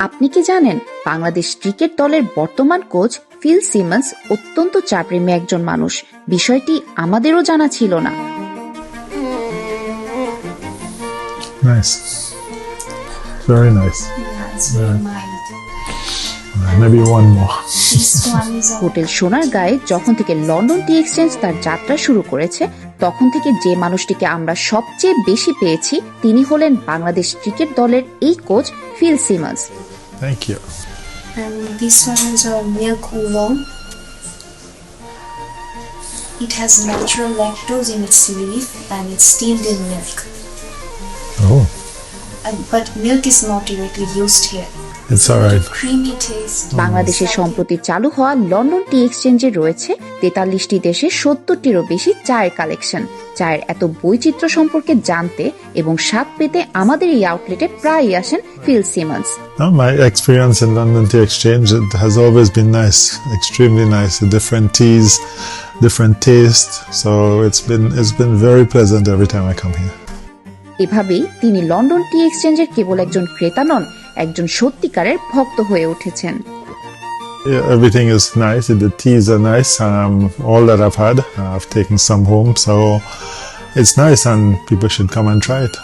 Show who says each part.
Speaker 1: আপনি কি জানেন বাংলাদেশ ক্রিকেট দলের বর্তমান কোচ ফিল সিমন্স অত্যন্ত চাপ্রেমী একজন মানুষ? বিষয়টি আমাদেরও জানা ছিল না।
Speaker 2: Nice. Very nice.
Speaker 3: Yeah, it's very mild.
Speaker 2: Maybe one more.
Speaker 3: This one is a
Speaker 1: hotel সোনার গায়ে যখন থেকে লন্ডন টি এক্সচেঞ্জ তার যাত্রা শুরু করেছে, তখন থেকে যে মানুষটিকে আমরা সবচেয়ে বেশি পেয়েছি তিনি হলেন বাংলাদেশ ক্রিকেট দলের এই coach Phil Simmons.
Speaker 2: Thank you.
Speaker 3: and this one is a milk oolong. It has natural lactose in its leaf and it's steamed in milk.
Speaker 2: Oh,
Speaker 3: But milk is not directly used here.
Speaker 2: it's alright.
Speaker 3: Creamy taste.
Speaker 1: বাংলাদেশে সম্প্রতি চালু হওয়া London টি এক্সচেঞ্জে রয়েছে 43টি দেশে 70টিরও বেশি চায়ের collection. চায়ের এত বৈচিত্র্য সম্পর্কে জানতে এবং স্বাদ পেতে আমাদের এই আউটলেটে প্রায়ই আসেন Phil Simmons.
Speaker 2: No, my experience in London Tea Exchange, it has always been nice, extremely nice. Different teas, different taste. So it's been very pleasant every time I come here.
Speaker 1: এভাবেই তিনি লন্ডন টি এক্সচেঞ্জের কেবল একজন ক্রেতা নন, একজন সত্যিকারের ভক্ত হয়ে উঠেছেন।
Speaker 2: Yeah, everything is nice. The teas are nice. All that I've had, I've taken some home, so it's nice, and people should come and try it.